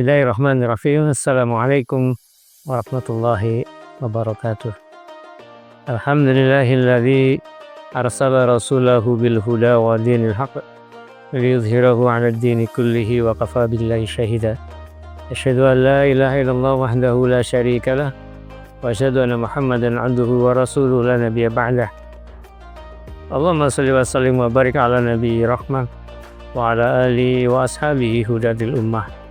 Bismillahirrahmanirrahim. Assalamualaikum warahmatullahi wabarakatuh. Alhamdulillahilladzi arsala rasulahu bil huda wa dinil haqq liyudhhirahu 'alad dini kullihi wa kafa billahi syahida. Asyhadu an la ilaha illallah wahdahu la syarikalah wa asyhadu anna Muhammadan 'abduhu wa rasuluhu la nabiyya ba'dah. Allahumma shalli wa sallim wa barik ala nabiyyi rahmah wa ala alihi wa ashabihi hudatil ummah.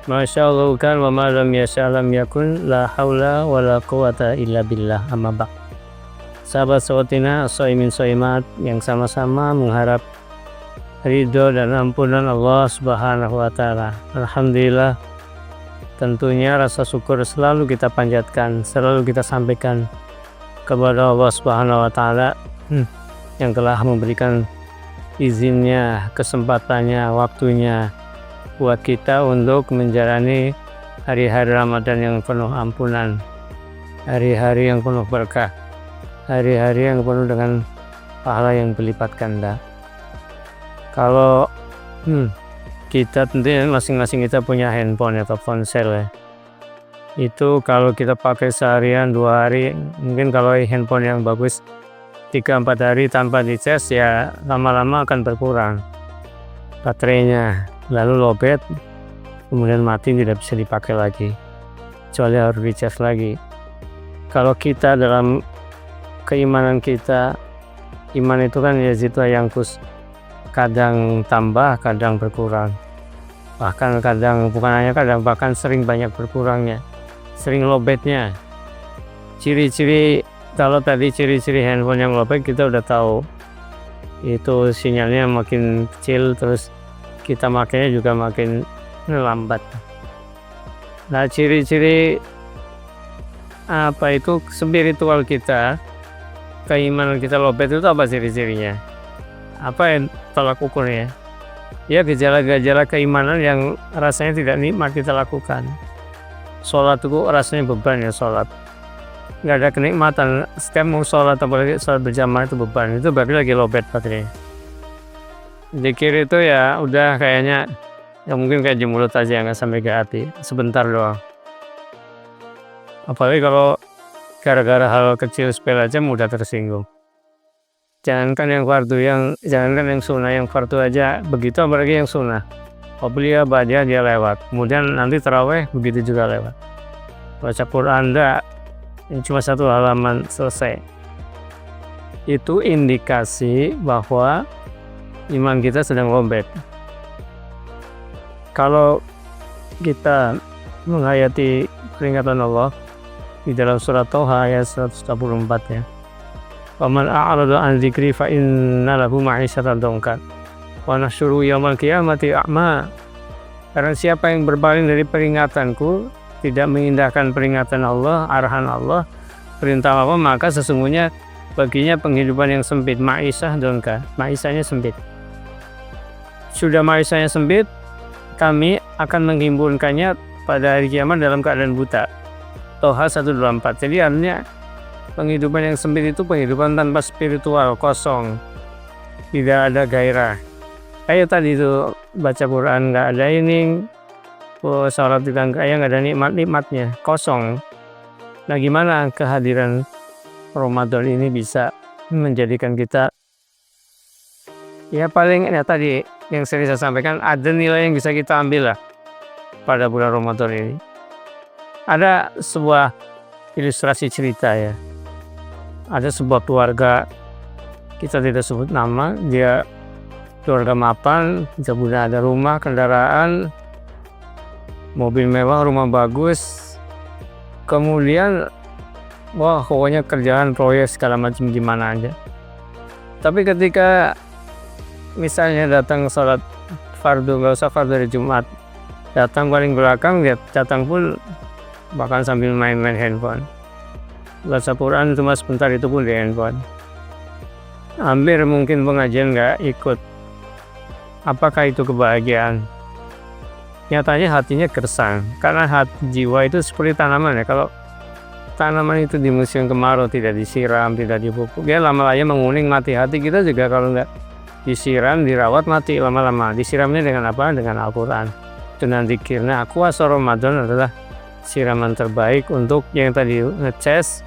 Masya Allah kan wa ma lam yasha lam yakun, la haula wa la quwata illa billah, amma ba'd. Sahabat sahabatina shaimin shaimat yang sama-sama mengharap ridho dan ampunan Allah Subhanahu wa taala. Alhamdulillah, tentunya rasa syukur selalu kita panjatkan, selalu kita sampaikan kepada Allah Subhanahu wa taala yang telah memberikan izinnya, kesempatannya, waktunya buat kita untuk menjalani hari-hari Ramadan yang penuh ampunan, hari-hari yang penuh berkah, hari-hari yang penuh dengan pahala yang berlipat ganda. Kalau kita tentunya masing-masing kita punya handphone atau ponsel ya. Itu kalau kita pakai seharian 2 hari, mungkin kalau handphone yang bagus 3-4 hari tanpa dicas ya lama-lama akan berkurang baterainya, lalu lowbat, kemudian mati, tidak bisa dipakai lagi, kecuali harus dicas lagi. Kalau kita dalam keimanan kita, iman itu kan yazidu yangkus, kadang tambah kadang berkurang, bahkan kadang bukan hanya kadang, bahkan sering banyak berkurangnya, sering lowbatnya. Ciri-ciri, kalau tadi ciri-ciri handphone yang lowbat kita udah tahu, itu sinyalnya makin kecil, terus kita makanya juga makin lambat. Nah, ciri-ciri apa itu spiritual kita, keimanan kita lowbat itu apa ciri-cirinya? Apa yang tolak ukurnya? Ya gejala-gejala keimanan yang rasanya tidak nikmat kita lakukan. Sholat itu rasanya beban ya, sholat nggak ada kenikmatan. Setiap mau sholat, apalagi sholat berjamaah itu beban, itu berarti lagi lowbat baterai. Zikir itu ya udah kayaknya ya mungkin kayak di mulut aja, nggak sampai ke hati, sebentar doang. Apalagi kalau gara-gara hal kecil sepele aja mudah tersinggung. Jangankan yang sunnah, yang fardu aja begitu, apalagi yang sunnah. Qobliyah, ba'diyah dia lewat, kemudian nanti tarawih begitu juga lewat. Baca Quran enggak, cuma 1 halaman selesai. Itu indikasi bahwa iman kita sedang lowbat. Kalau kita menghayati peringatan Allah di dalam surat Thaha ayat 144 ya. Faman a'rada an dzikri fa inna lahu ma'isyatan dhankan wa nahsyuru yaumal qiyamati a'ma. Karena siapa yang berpaling dari peringatanku, tidak mengindahkan peringatan Allah, arahan Allah, perintah Allah, maka sesungguhnya baginya penghidupan yang sempit, ma'isyah dhankan. Ma'isyahnya sempit. Sudah ma'isyahnya sempit, kami akan menghimpunkannya pada hari kiamat dalam keadaan buta. Thaha 124. Jadi artinya penghidupan yang sempit itu penghidupan tanpa spiritual, kosong, tidak ada gairah. Kayak tadi itu baca Quran nggak ada ini, sholat juga nggak ada nikmat-nikmatnya, kosong. Nah, gimana kehadiran Ramadan ini bisa menjadikan kita, ya paling ya tadi yang sering saya sampaikan, ada nilai yang bisa kita ambil lah pada bulan Ramadan ini. Ada sebuah ilustrasi cerita ya. Ada sebuah keluarga, kita tidak sebut nama, dia keluarga mapan, kemudian ada rumah, kendaraan, mobil mewah, rumah bagus, kemudian wah pokoknya kerjaan proyek segala macam gimana aja. Tapi ketika misalnya datang sholat fardu, nggak usah fardu dari Jumat, datang paling belakang, dia datang pun bahkan sambil main-main handphone. Baca Quran cuma sebentar itu pun di handphone. Hampir mungkin pengajian nggak ikut. Apakah itu kebahagiaan? Nyatanya hatinya gersang, karena hati jiwa itu seperti tanaman ya. Kalau tanaman itu di musim kemarau tidak disiram, tidak dipupuk, dia lama-lama menguning, mati. Hati kita juga kalau nggak disiram, dirawat, mati lama-lama. Disiramnya dengan apa? Dengan Al-Quran. dengan zikir. Nah, puasa Ramadan adalah siraman terbaik untuk yang tadi ngecas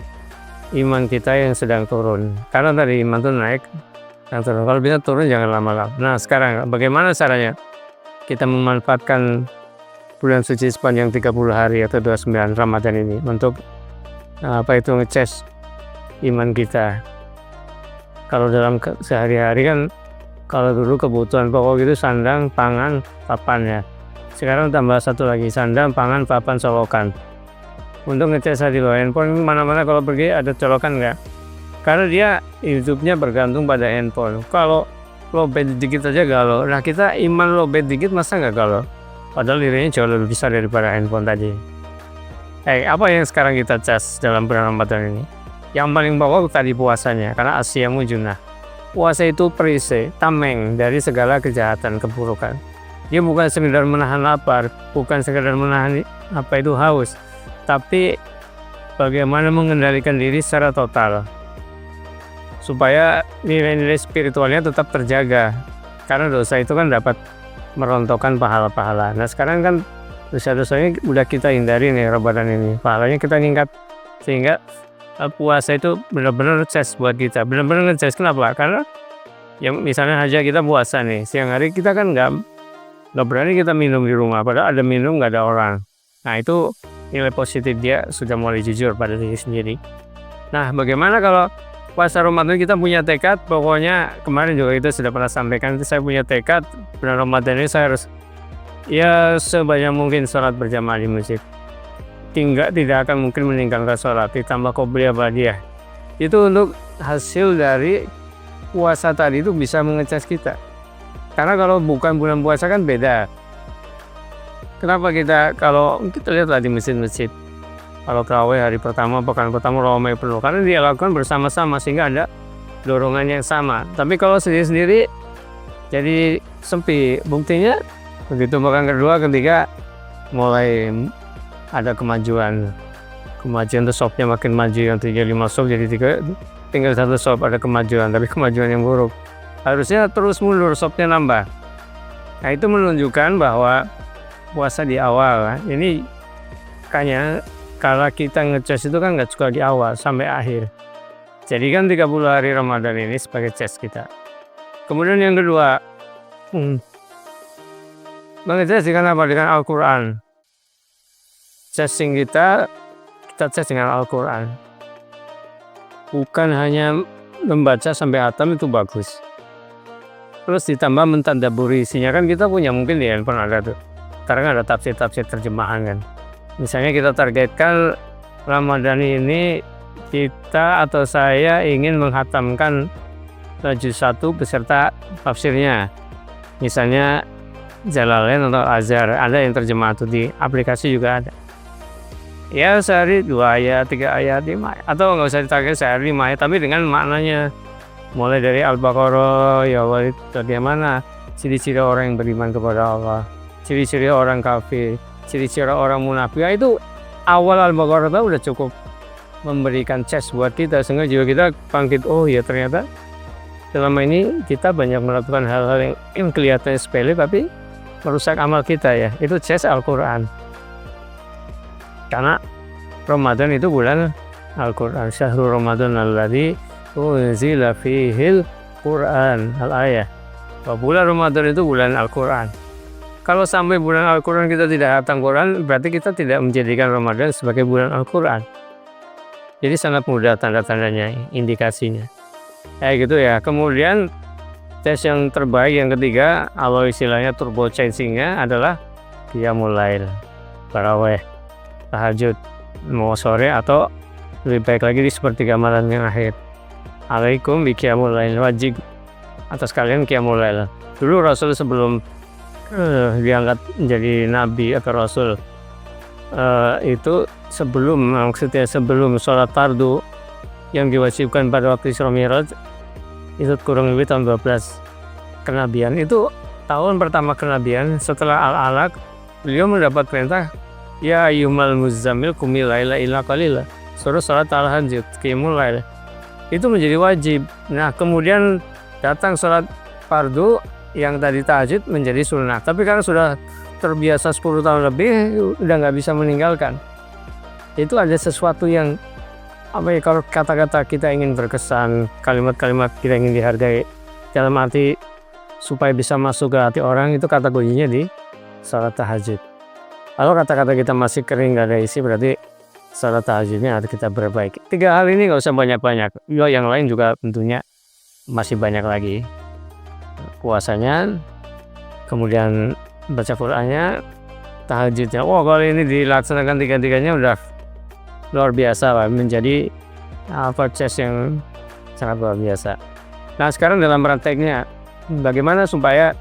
iman kita yang sedang turun. Karena tadi iman itu naik, yang turun. Kalau bisa turun jangan lama-lama. Nah, sekarang bagaimana caranya kita memanfaatkan bulan suci sepanjang 30 hari atau 29 Ramadan ini untuk ngecas iman kita. Kalau dalam sehari-hari kan, kalau dulu kebutuhan pokok itu sandang, pangan, papan ya. Sekarang tambah satu lagi, sandang, pangan, papan, colokan. Untuk ngecas di handphone, mana-mana kalau pergi ada colokan nggak? Karena dia hidupnya bergantung pada handphone. Kalau lowbat dikit aja galau. Nah, kita iman lowbat dikit masa nggak galau? Padahal nilainya jauh lebih besar daripada handphone tadi. Apa yang sekarang kita cas dalam bulan Ramadan ini? Yang paling pokok tadi puasanya, karena asyamu junnah. Puasa itu perisai, tameng dari segala kejahatan, keburukan. Dia bukan sekedar menahan lapar, bukan sekedar menahan haus, tapi bagaimana mengendalikan diri secara total supaya nilai-nilai spiritualnya tetap terjaga. Karena dosa itu kan dapat merontokkan pahala-pahala. Nah, sekarang kan dosa-dosanya udah kita hindari nih Ramadan ini, pahalanya kita ningkat, sehingga puasa itu benar-benar ngecas buat kita. Benar-benar ngecas. Kenapa? Karena yang misalnya aja kita puasa nih, siang hari kita kan nggak berani kita minum di rumah, padahal ada minum nggak ada orang. Nah, itu nilai positif dia sudah mulai jujur pada diri sendiri. Nah, bagaimana kalau puasa Ramadan kita punya tekad? Pokoknya kemarin juga kita sudah pernah sampaikan, saya punya tekad bulan Ramadan ini saya harus sebanyak mungkin sholat berjamaah di masjid. Tidak akan mungkin meninggalkan sholat, ditambah qobliyah ba'diyah. Itu untuk hasil dari puasa tadi itu bisa mengecas kita. Karena kalau bukan bulan puasa kan beda. Kenapa kalau kita lihat di masjid-masjid, kalau tarawih hari pertama, pekan pertama ramai penuh, karena dia lakukan bersama-sama sehingga ada dorongan yang sama. Tapi kalau sendiri-sendiri jadi sepi. Buktinya begitu pekan kedua, ketiga mulai ada kemajuan tuh shopnya makin maju, yang 35 shop jadi tinggal 1 shop, ada kemajuan, tapi kemajuan yang buruk. Harusnya terus mundur, shopnya nambah. Nah, itu menunjukkan bahwa puasa di awal ini kayaknya kalau kita ngecas itu kan nggak suka di awal sampai akhir. Jadi kan 30 hari Ramadan ini sebagai cas kita. Kemudian yang kedua, mengecas dengan apa? Dengan Al-Quran. Casing kita cas dengan Al-Quran. Bukan hanya membaca sampai hatam itu bagus. Terus ditambah mentadaburi isinya, kan kita punya mungkin di handphone ada tuh. Karena ada tafsir-tafsir terjemahan kan. Misalnya kita targetkan Ramadan ini kita atau saya ingin menghatamkan juz 1 beserta tafsirnya. Misalnya Jalalain atau Azhar, ada yang terjemah tuh di aplikasi juga ada. Ya sehari 2 ayat, 3 ayat, 5 ayat. Atau nggak usah ditarget sehari 5 ayat, tapi dengan maknanya. Mulai dari Al-Baqarah, ya Allah, bagaimana ciri-ciri orang yang beriman kepada Allah, ciri-ciri orang kafir, ciri-ciri orang munafik. Ya, itu awal Al-Baqarah itu udah cukup memberikan cas buat kita, sehingga juga kita bangkit, oh ya ternyata selama ini kita banyak melakukan hal-hal yang kelihatannya sepele tapi merusak amal kita ya. Itu cas Al-Quran. Karena Ramadan itu bulan Al-Quran. Syahrul Ramadan alladzi unzila fihil Quran, al-ayah. Bulan Ramadan itu bulan Al-Quran. Kalau sampai bulan Al-Quran kita tidak hatam Quran, berarti kita tidak menjadikan Ramadan sebagai bulan Al-Quran. Jadi sangat mudah tanda-tandanya, indikasinya. Gitu ya. Kemudian tes yang terbaik yang ketiga, kalau istilahnya turbo changing-nya adalah qiyamul lail, tarawih, tahajud, mau sore atau lebih baik lagi di sepertiga malam yang akhir. Alaikum bi qiyamul lail, wajib atas kalian qiyamul lail. Dulu Rasul sebelum diangkat menjadi nabi atau rasul, itu sebelum sholat fardu yang diwajibkan pada waktu Isra Mi'raj, itu kurang lebih tahun 12 kenabian. Itu tahun pertama kenabian setelah Al-Alaq, beliau mendapat perintah, ya ayyuhal muzammil qumil laila illa qalila, suruh sholat tahajud, qiyamul lail. Itu menjadi wajib. Nah, kemudian datang sholat fardu yang tadi tahajud menjadi sunnah. Tapi karena sudah terbiasa 10 tahun lebih udah nggak bisa meninggalkan. Itu ada sesuatu yang kalau kata-kata kita ingin berkesan, kalimat-kalimat kita ingin dihargai, dalam arti supaya bisa masuk ke hati orang, itu kata kuncinya di salat tahajud. Kalau kata-kata kita masih kering nggak ada isi, berarti salat tahajudnya harus kita perbaiki. 3 hal ini nggak usah banyak-banyak. Yang lain juga tentunya masih banyak lagi. Puasanya, kemudian baca Qur'annya, tahajudnya. Kalau ini dilaksanakan 3-tiganya udah luar biasa lah, menjadi purchase yang sangat luar biasa. Nah, sekarang dalam prakteknya bagaimana supaya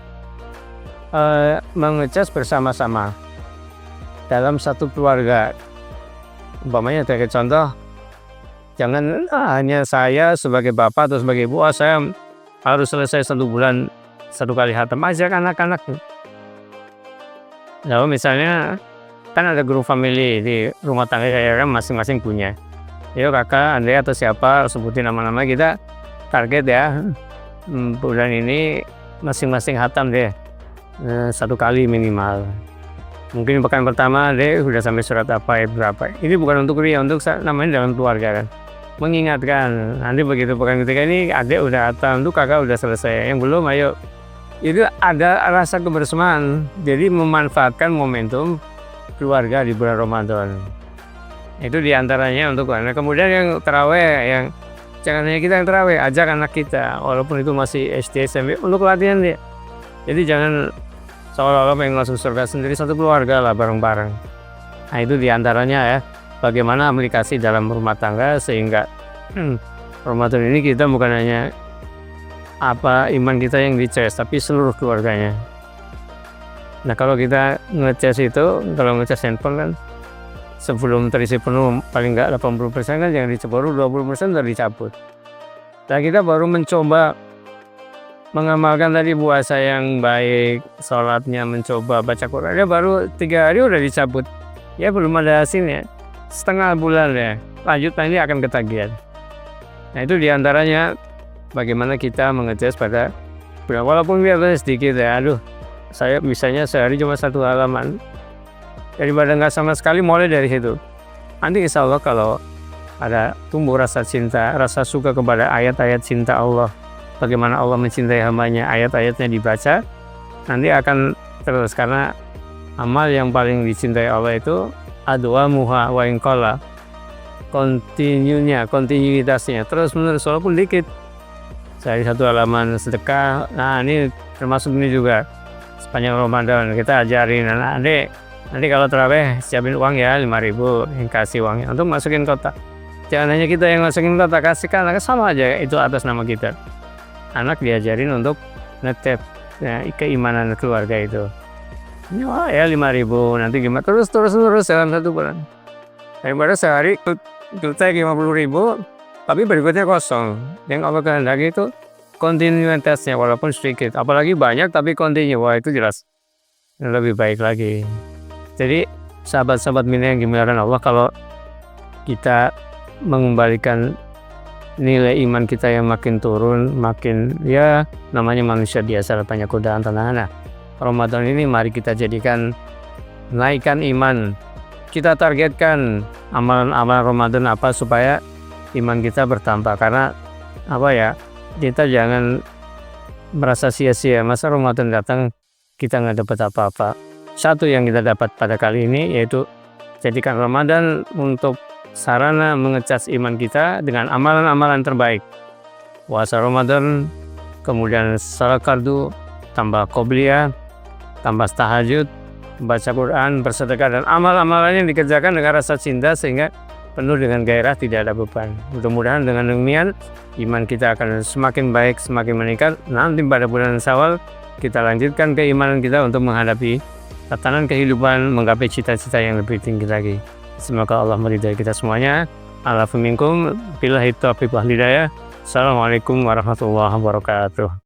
mengecas bersama-sama dalam satu keluarga. Umpamanya sebagai contoh, jangan hanya saya sebagai bapak atau sebagai ibu, saya harus selesai 1 bulan 1 kali khatam. Ajak anak-anak. Lalu misalnya kan ada grup family di rumah tangga, kayak masing-masing punya. Yuk kakak, Andre atau siapa, sebutin nama-nama, kita target ya, bulan ini masing-masing khatam deh 1 kali minimal. Mungkin pekan pertama deh udah sampai surat apa, berapa. Ini bukan untuk ria, untuk namanya dalam keluarga kan. Mengingatkan, nanti begitu pekan ketiga ini adek udah khatam, tuh kakak udah selesai, yang belum ayo. Itu ada rasa kebersamaan, jadi memanfaatkan momentum keluarga di bulan Ramadan. Itu diantaranya untuk anak. Kemudian yang taraweh, yang jangan hanya kita yang taraweh, ajak anak kita walaupun itu masih SD SMP untuk latihan dia. Jadi jangan seolah-olah pengen langsung surga sendiri, satu keluarga lah bareng-bareng. Nah, itu diantaranya ya, bagaimana aplikasi dalam rumah tangga sehingga Ramadan ini kita bukan hanya iman kita yang dicas, tapi seluruh keluarganya. Nah, kalau kita ngecas itu, kalau ngecas handphone kan sebelum terisi penuh paling enggak 80% kan jangan dicebur, 20% udah dicabut. Nah, kita baru mencoba mengamalkan tadi puasa yang baik, sholatnya mencoba baca Quran, ya baru 3 hari udah dicabut. Ya belum ada hasilnya, setengah bulan ya, lanjut nanti akan ketagihan. Nah, itu diantaranya bagaimana kita mengecas pada bulan, walaupun biarnya sedikit ya, saya misalnya sehari cuma 1 halaman, daripada nggak sama sekali, mulai dari situ. Nanti insya Allah kalau ada tumbuh rasa cinta, rasa suka kepada ayat-ayat cinta Allah, bagaimana Allah mencintai hambanya, ayat-ayatnya dibaca, nanti akan terus. Karena amal yang paling dicintai Allah itu adwa muha wa inqala, kontinuitasnya terus menerus walaupun dikit. Sehari 1 halaman sedekah. Nah, ini termasuk ini juga sepanjang Ramadan kita ajarin anak-anak, nanti kalau terawih siapin uang ya 5.000, yang kasih uangnya untuk masukin kotak. Jangan hanya kita yang masukin kotak, kasihkan anak, sama aja itu atas nama kita. Anak diajarin untuk netep ya, keimanan keluarga itu. Ya 5.000, nanti gimana terus dalam 1 bulan. Daripada sehari kita 50.000 tapi berikutnya kosong. Yang Allah kehendaki itu kontinuitasnya walaupun sedikit, apalagi banyak tapi kontinu, wah itu jelas lebih baik lagi. Jadi sahabat-sahabat mina yang dimuliakan Allah, kalau kita mengembalikan nilai iman kita yang makin turun, makin ya namanya manusia biasa, banyak godaan tanah. Ramadan ini mari kita jadikan naikkan iman. Kita targetkan amalan-amalan Ramadan apa supaya iman kita bertambah. Karena kita jangan merasa sia-sia, masa Ramadan datang kita nggak dapat apa-apa. Satu yang kita dapat pada kali ini yaitu jadikan Ramadan untuk sarana mengecas iman kita dengan amalan-amalan terbaik. Puasa Ramadan, kemudian salat fardu, tambah qobliyah, tambah tahajud, baca Quran, bersedekah, dan amal-amalannya dikerjakan dengan rasa cinta sehingga penuh dengan gairah, tidak ada beban. Mudah-mudahan dengan demikian iman kita akan semakin baik, semakin meningkat. Nanti pada bulan Syawal kita lanjutkan keimanan kita untuk menghadapi tatanan kehidupan, menggapai cita-cita yang lebih tinggi lagi. Semoga Allah meridai kita semuanya. Alafu minkum billahi taufiq wal hidayah. Assalamualaikum warahmatullahi wabarakatuh.